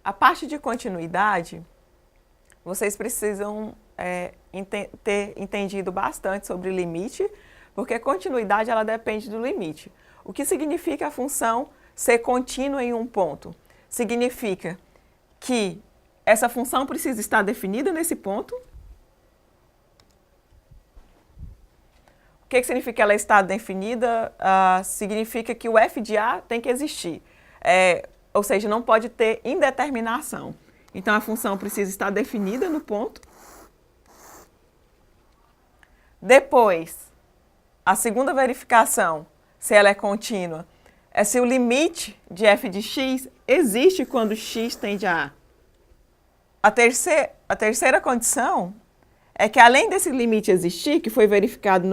A parte de continuidade, vocês precisam ter entendido bastante sobre limite, porque continuidade ela depende do limite. O que significa a função ser contínua em um ponto? Significa que essa função precisa estar definida nesse ponto. O que significa que ela está definida? Significa que o f de A tem que existir. Ou seja, não pode ter indeterminação. Então, a função precisa estar definida no ponto. Depois, a segunda verificação, se ela é contínua, é se o limite de f de x existe quando x tende a A. A terceira condição é que, além desse limite existir, que foi verificado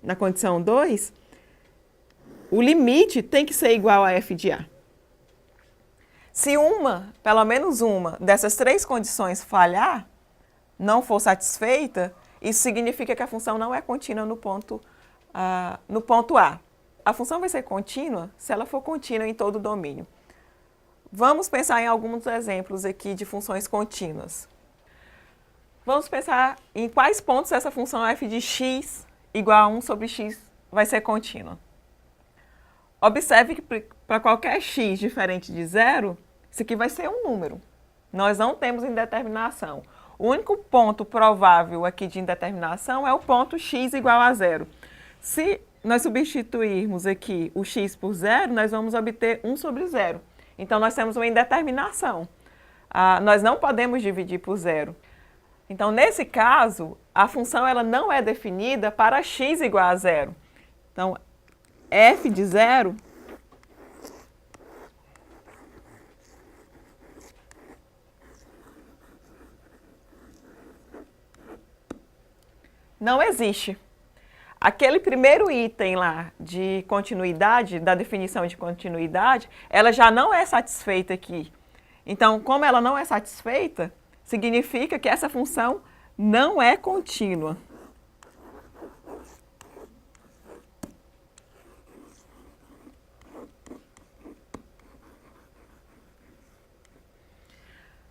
na condição 2, o limite tem que ser igual a f de A. Se pelo menos uma dessas três condições falhar, não for satisfeita, isso significa que a função não é contínua no ponto A. A função vai ser contínua se ela for contínua em todo o domínio. Vamos pensar em alguns exemplos aqui de funções contínuas. Vamos pensar em quais pontos essa função f de x igual a 1 sobre x vai ser contínua. Observe que para qualquer x diferente de zero, isso aqui vai ser um número. Nós não temos indeterminação. O único ponto provável aqui de indeterminação é o ponto x igual a zero. Se nós substituirmos aqui o x por zero, nós vamos obter 1 sobre zero. Então, nós temos uma indeterminação. Nós não podemos dividir por zero. Então, nesse caso, a função ela não é definida para x igual a zero. Então, f de zero não existe. Aquele primeiro item lá de continuidade, da definição de continuidade, ela já não é satisfeita aqui. Então, como ela não é satisfeita, significa que essa função não é contínua.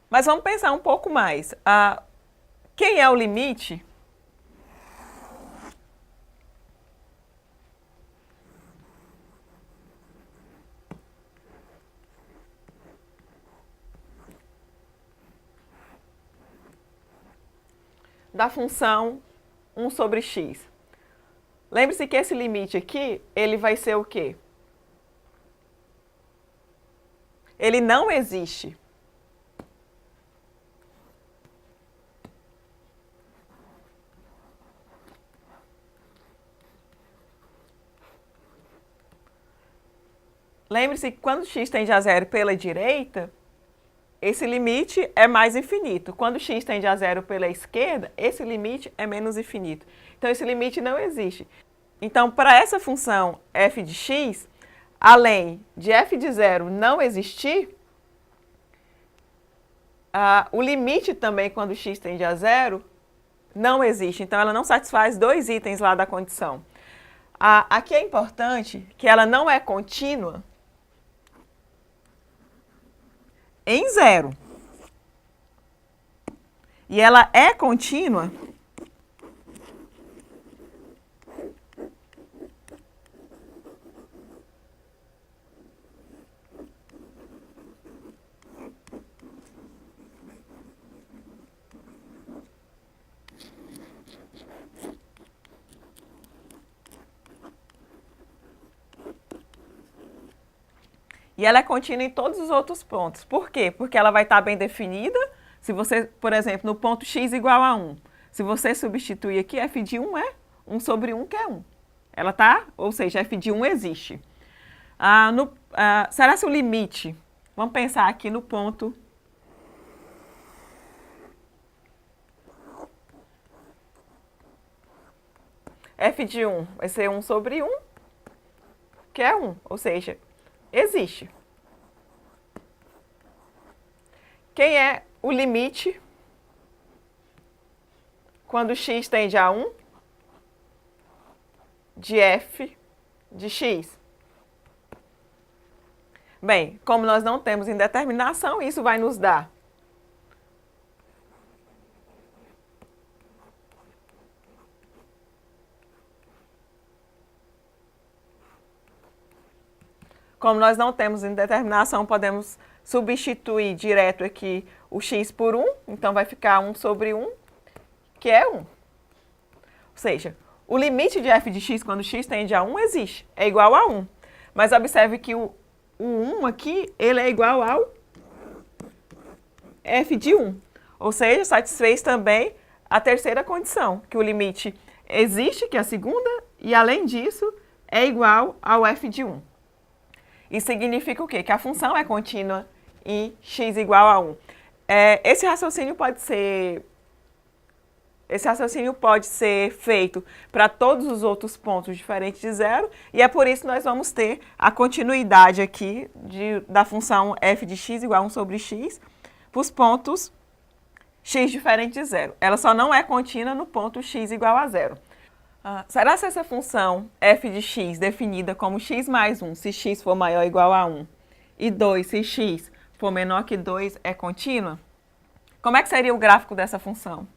Mas vamos pensar um pouco mais. Quem é o limite? Da função 1 sobre x. Lembre-se que esse limite aqui, ele vai ser o quê? Ele não existe. Lembre-se que quando x tende a zero pela direita, esse limite é mais infinito. Quando x tende a zero pela esquerda, esse limite é menos infinito. Então, esse limite não existe. Então, para essa função f de x, além de f de zero não existir, o limite também, quando x tende a zero, não existe. Então, ela não satisfaz dois itens lá da condição. Aqui é importante que ela não é contínua em zero. E ela é contínua e ela é contínua em todos os outros pontos. Por quê? Porque ela vai estar bem definida. Se você, por exemplo, no ponto x igual a 1, se você substituir aqui, f de 1 é 1 sobre 1, que é 1. Ela tá, ou seja, f de 1 existe. Será se o limite, vamos pensar aqui no ponto f de 1 vai ser 1 sobre 1, que é 1, ou seja, existe. Quem é o limite quando x tende a 1 de f de x? Bem, como nós não temos indeterminação, isso vai nos dar como nós não temos indeterminação, podemos substituir direto aqui o x por 1, então vai ficar 1 sobre 1, que é 1. Ou seja, o limite de f de x quando x tende a 1 existe, é igual a 1. Mas observe que o 1 aqui, ele é igual ao f de 1. Ou seja, satisfez também a terceira condição, que o limite existe, que é a segunda, e além disso, é igual ao f de 1. Isso significa o quê? Que a função é contínua em x igual a 1. Esse raciocínio pode ser feito para todos os outros pontos diferentes de zero, e é por isso que nós vamos ter a continuidade aqui da função f de x igual a 1 sobre x para os pontos x diferentes de zero. Ela só não é contínua no ponto x igual a zero. Será que essa função f de x definida como x mais 1, se x for maior ou igual a 1, e 2, se x for menor que 2, é contínua? Como é que seria o gráfico dessa função?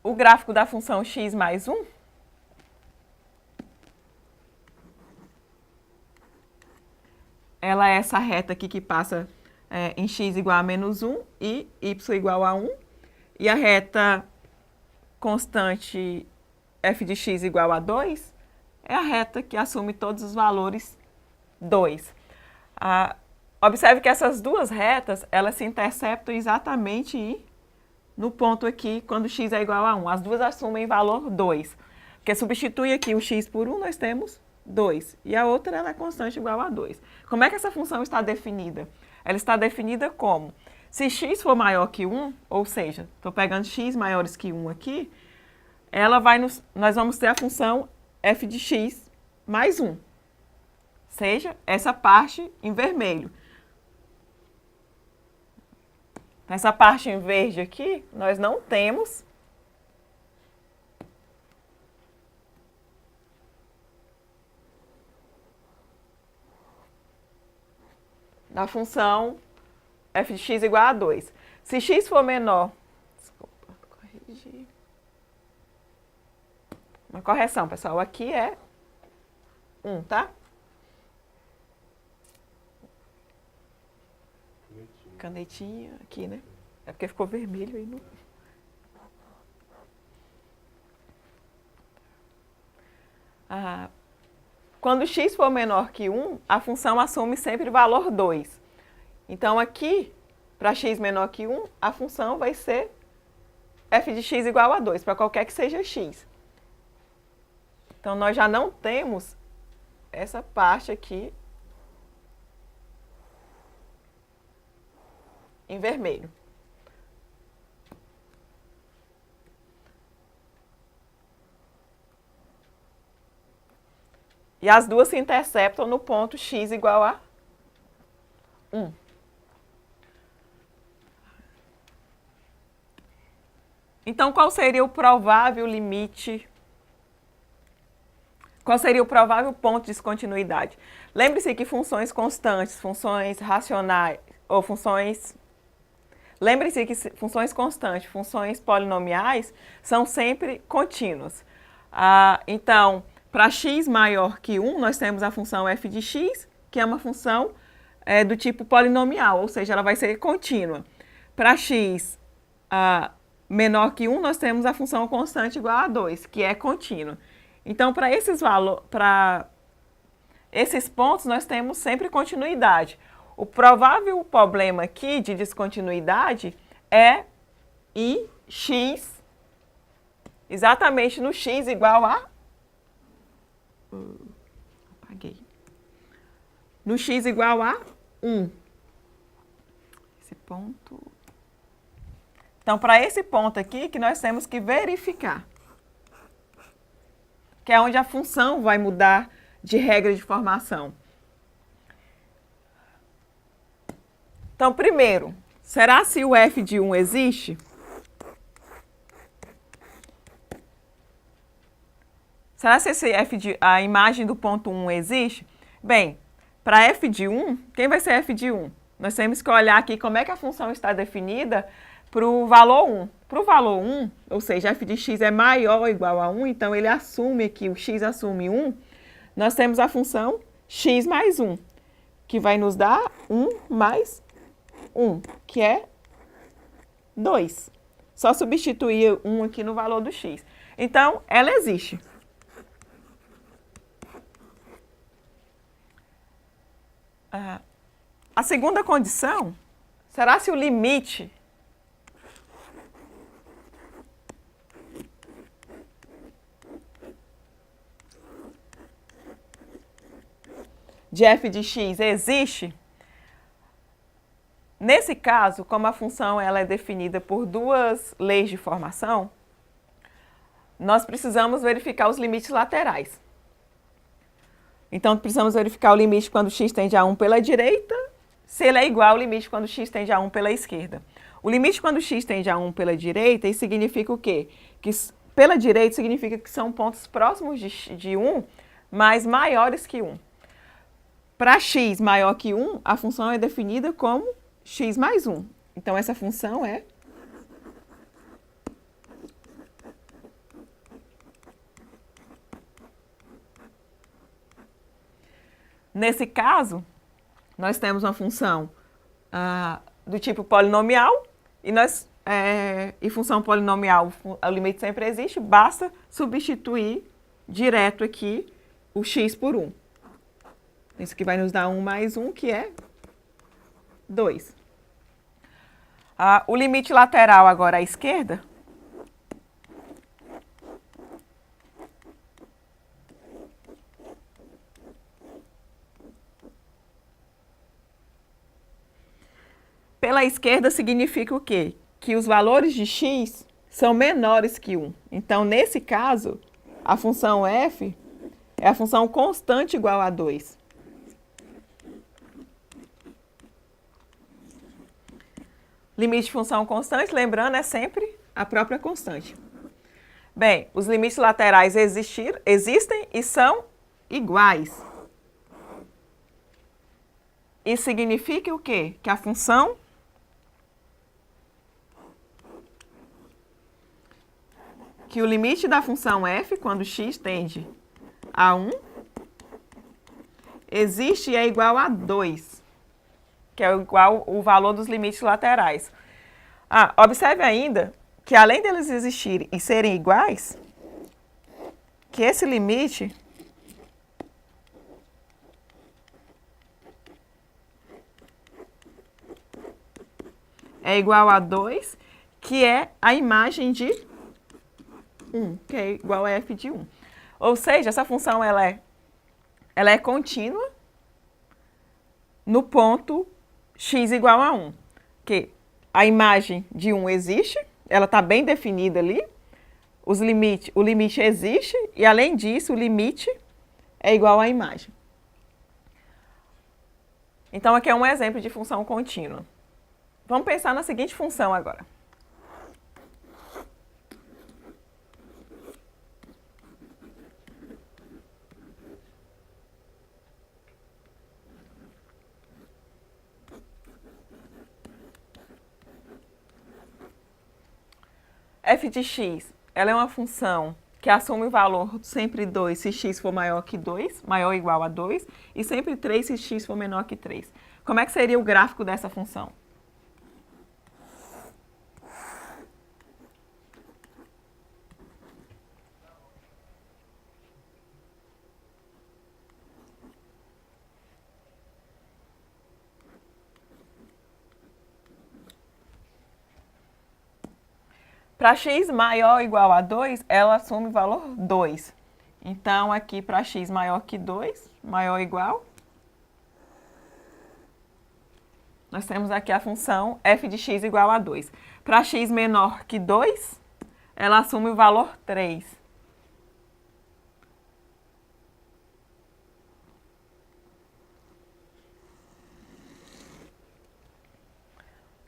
O gráfico da função x mais 1 ela é essa reta aqui que passa em x igual a menos 1 e y igual a 1. E a reta constante f de x igual a 2 é a reta que assume todos os valores 2. Observe que essas duas retas, elas se interceptam exatamente no ponto aqui, quando x é igual a 1. As duas assumem valor 2. Porque substitui aqui o x por 1, nós temos 2. E a outra ela é constante igual a 2. Como é que essa função está definida? Ela está definida como? Se x for maior que 1, ou seja, estou pegando x maiores que 1 aqui, nós vamos ter a função f de x mais 1. Seja essa parte em vermelho. Nessa parte em verde aqui, nós não temos a função f de x igual a 2. Se x for menor, desculpa, corrigir. Uma correção, pessoal, aqui é 1, tá? Canetinha aqui, né? É porque ficou vermelho aí no... Quando x for menor que 1, a função assume sempre o valor 2. Então, aqui, para x menor que 1, a função vai ser f de x igual a 2, para qualquer que seja x. Então, nós já não temos essa parte aqui em vermelho. E as duas se interceptam no ponto x igual a 1. Então, qual seria o provável limite? Qual seria o provável ponto de descontinuidade? Lembre-se que funções constantes, funções racionais ou funções... Lembre-se que funções constantes, funções polinomiais, são sempre contínuas. Então, para x maior que 1, nós temos a função f de x, que é uma função do tipo polinomial, ou seja, ela vai ser contínua. Para x menor que 1, nós temos a função constante igual a 2, que é contínua. Então, para esses pontos, nós temos sempre continuidade. O provável problema aqui de descontinuidade é em x, exatamente no x igual a... Apaguei. No x igual a 1. Esse ponto... Então, para esse ponto aqui, que nós temos que verificar, que é onde a função vai mudar de regra de formação. Então, primeiro, será se o f de 1 existe? Será se a imagem do ponto 1 existe? Bem, para f de 1, quem vai ser f de 1? Nós temos que olhar aqui como é que a função está definida para o valor 1. Para o valor 1, ou seja, f de x é maior ou igual a 1, então ele assume aqui, o x assume 1, nós temos a função x mais 1, que vai nos dar 1 mais 1, que é 2. Só substituir 1 aqui no valor do x. Então, ela existe. A segunda condição, será se o limite de f de x existe? Nesse caso, como a função ela é definida por duas leis de formação, nós precisamos verificar os limites laterais. Então, precisamos verificar o limite quando x tende a 1 pela direita, se ele é igual ao limite quando x tende a 1 pela esquerda. O limite quando x tende a 1 pela direita, isso significa o quê? Que pela direita significa que são pontos próximos de 1, mas maiores que 1. Para x maior que 1, a função é definida como x mais 1. Então, essa função é nesse caso, nós temos uma função do tipo polinomial e função polinomial, o limite sempre existe, basta substituir direto aqui o x por 1. Isso aqui vai nos dar 1 mais 1, que é 2. O limite lateral agora à esquerda pela esquerda significa o quê? Que os valores de x são menores que 1. Então, nesse caso, a função f é a função constante igual a 2. Limite de função constante, lembrando, é sempre a própria constante. Bem, os limites laterais existem e são iguais. Isso significa o quê? Que a função que o limite da função f, quando x tende a 1, existe e é igual a 2. Que é igual o valor dos limites laterais. Observe ainda que além deles existirem e serem iguais, que esse limite é igual a 2, que é a imagem de 1, que é igual a f de 1. Ou seja, essa função ela é contínua no ponto x igual a 1, que a imagem de 1 existe, ela está bem definida ali, o limite existe e, além disso, o limite é igual à imagem. Então, aqui é um exemplo de função contínua. Vamos pensar na seguinte função agora. f de x, ela é uma função que assume o valor sempre 2 se x for maior que 2, maior ou igual a 2, e sempre 3 se x for menor que 3. Como é que seria o gráfico dessa função? Para x maior ou igual a 2, ela assume o valor 2. Então, aqui para x maior que 2, maior ou igual, nós temos aqui a função f de x igual a 2. Para x menor que 2, ela assume o valor 3.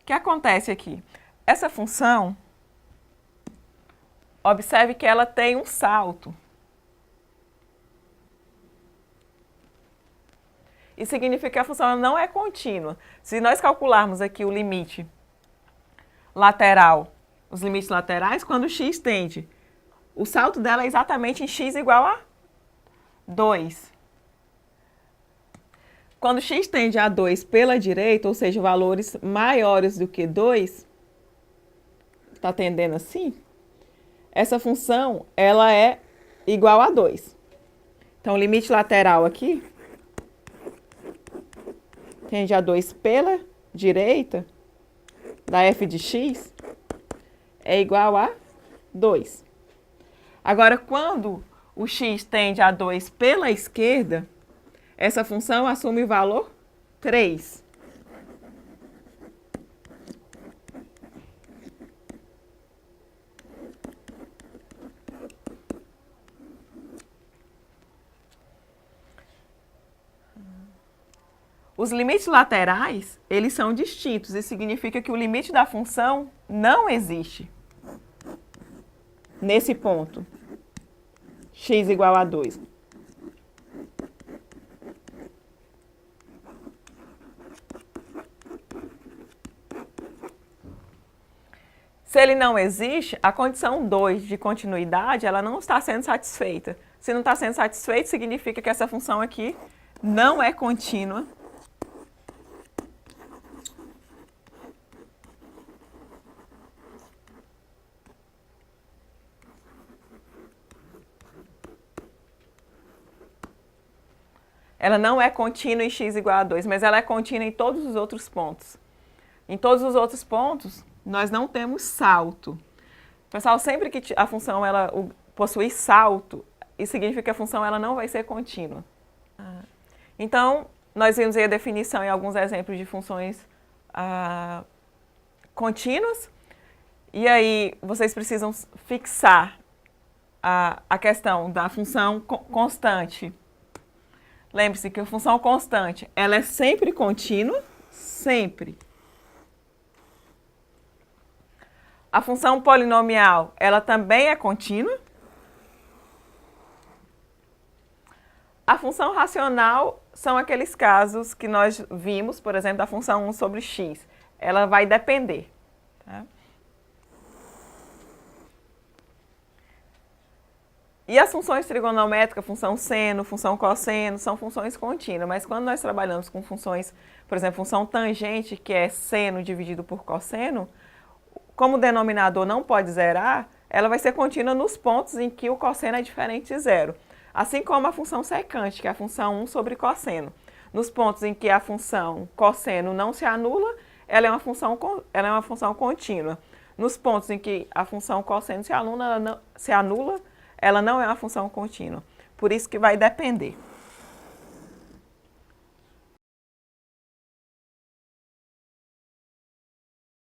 O que acontece aqui? Essa função, observe que ela tem um salto. Isso significa que a função não é contínua. Se nós calcularmos aqui o limite lateral, os limites laterais, quando x tende, o salto dela é exatamente em x igual a 2. Quando x tende a 2 pela direita, ou seja, valores maiores do que 2, está tendendo assim, essa função ela é igual a 2. Então, o limite lateral aqui tende a 2 pela direita da f de x é igual a 2. Agora, quando o x tende a 2 pela esquerda, essa função assume o valor 3. Os limites laterais, eles são distintos. Isso significa que o limite da função não existe nesse ponto, x igual a 2. Se ele não existe, a condição 2 de continuidade, ela não está sendo satisfeita. Se não está sendo satisfeito, significa que essa função aqui não é contínua. Ela não é contínua em x igual a 2, mas ela é contínua em todos os outros pontos. Em todos os outros pontos, nós não temos salto. Pessoal, sempre que a função ela possui salto, isso significa que a função ela não vai ser contínua. Então, nós vimos aí a definição em alguns exemplos de funções contínuas. E aí, vocês precisam fixar a questão da função constante. Lembre-se que a função constante, ela é sempre contínua, sempre. A função polinomial, ela também é contínua. A função racional são aqueles casos que nós vimos, por exemplo, da função 1 sobre x. Ela vai depender. Tá? E as funções trigonométricas, função seno, função cosseno, são funções contínuas. Mas quando nós trabalhamos com funções, por exemplo, função tangente, que é seno dividido por cosseno, como o denominador não pode zerar, ela vai ser contínua nos pontos em que o cosseno é diferente de zero. Assim como a função secante, que é a função 1 sobre cosseno. Nos pontos em que a função cosseno não se anula, ela é uma função contínua. Nos pontos em que a função cosseno se anula, ela não é uma função contínua. Por isso que vai depender.